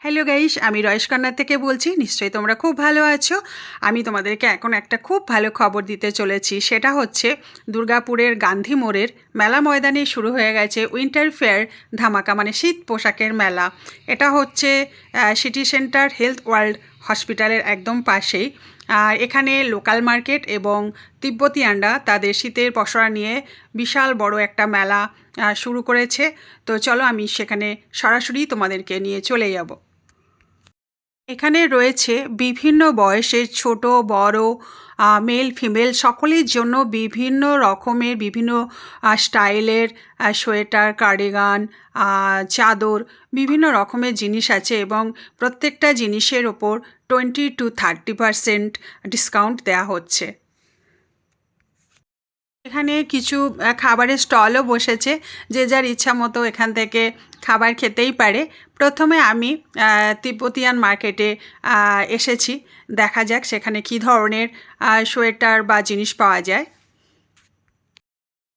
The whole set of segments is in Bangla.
হ্যালো গাইস, আমি রয়েশ কর্নার থেকে বলছি। নিশ্চয়ই তোমরা খুব ভালো আছো। আমি তোমাদেরকে এখন একটা খুব ভালো খবর দিতে চলেছি। সেটা হচ্ছে দুর্গাপুরের গান্ধী মোড়ের মেলা ময়দানে শুরু হয়ে গেছে উইন্টার ফেয়ার ধামাকা, মানে শীত পোশাকের মেলা। এটা হচ্ছে সিটি সেন্টার হেলথ ওয়ার্ল্ড হসপিটালের একদম পাশেই। আর এখানে লোকাল মার্কেট এবং তিব্বতিয়ানরা তাদের শীতের পসরা নিয়ে বিশাল বড় একটা মেলা শুরু করেছে। তো চলো আমি সেখানে সরাসরি তোমাদেরকে নিয়ে চলে যাব। এখানে রয়েছে বিভিন্ন বয়সের ছোট বড় মেল ফিমেল সকলের জন্য বিভিন্ন রকমের বিভিন্ন স্টাইলের সোয়েটার, কার্ডিগান, চাদর, বিভিন্ন রকমের জিনিস আছে এবং প্রত্যেকটা জিনিসের ওপর 20-30% ডিসকাউন্ট দেওয়া হচ্ছে। এখানে কিছু খাবারের স্টলও বসেছে, যে যার ইচ্ছা মতো এখান থেকে খাবার খেতেই পারে। প্রথমে আমি তিব্বতিয়ান মার্কেটে এসেছি, দেখা যাক সেখানে কী ধরনের সোয়েটার বা জিনিস পাওয়া যায়।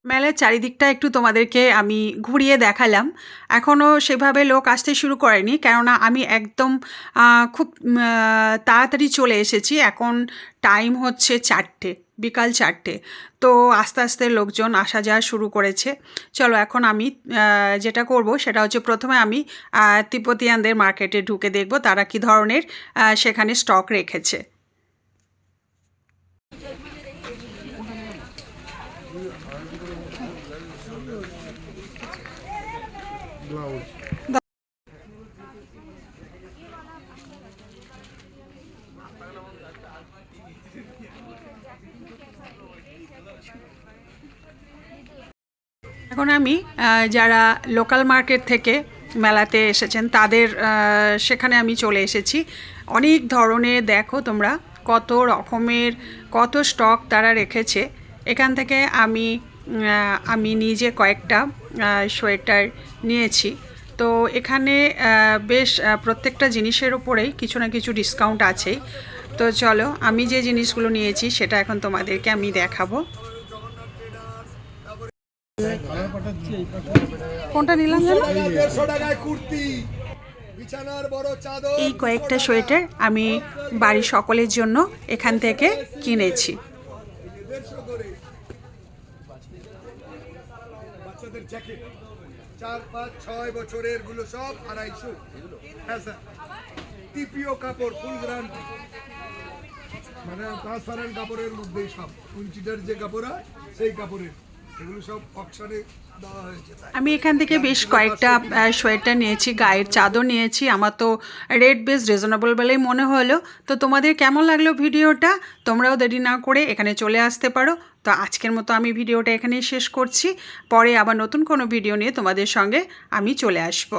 মেলার চারিদিকটা একটু তোমাদেরকে আমি ঘুরিয়ে দেখালাম। এখনও সেভাবে লোক আসতে শুরু করেনি, কেননা আমি একদম খুব তাড়াতাড়ি চলে এসেছি। এখন টাইম হচ্ছে 4টে, বিকাল 4টে। তো আস্তে আস্তে লোকজন আসা যাওয়া শুরু করেছে। চলো এখন আমি যেটা করব সেটা হচ্ছে প্রথমে আমি তিব্বতিয়ানদের মার্কেটে ঢুকে দেখব তারা কী ধরনের সেখানে স্টক রেখেছে। এখন আমি যারা লোকাল মার্কেট থেকে মেলাতে এসেছেন তাদের সেখানে আমি চলে এসেছি। অনেক ধরনের দেখো তোমরা কত রকমের কত স্টক তারা রেখেছে। এখান থেকে আমি নিজে কয়েকটা সোয়েটার নিয়েছি। তো এখানে বেশ প্রত্যেকটা জিনিসের উপরেই কিছু না কিছু ডিসকাউন্ট আছেই। তো চলো আমি যে জিনিসগুলো নিয়েছি সেটা এখন তোমাদেরকে আমি দেখাবো। কোনটা নিলাম জানো? এই কয়েকটা সোয়েটার আমি বাড়ির সকলের জন্য এখান থেকে কিনেছি। বাচ্চাদের জ্যাকেট 4-5-6 বছরের গুলো সব 250। হ্যাঁ স্যার, টিপিও কাপড় ফুল গ্যারান্টি, মানে ট্রান্সপারেন্ট কাপড়ের মধ্যেই সব কুঞ্চিটার যে কাপড় হয় সেই কাপড়ের, এগুলো সব অপশনে দেওয়া হয়েছে। আমি এখান থেকে বেশ কয়েকটা সোয়েটার নিয়েছি, গায়ের চাদর নিয়েছি। আমার তো রেট বেশ রিজনেবল বলেই মনে হলো। তো তোমাদের কেমন লাগলো ভিডিওটা? তোমরাও দেরি না করে এখানে চলে আসতে পারো। তো আজকের মতো আমি ভিডিওটা এখানেই শেষ করছি। পরে আবার নতুন কোনো ভিডিও নিয়ে তোমাদের সঙ্গে আমি চলে আসবো।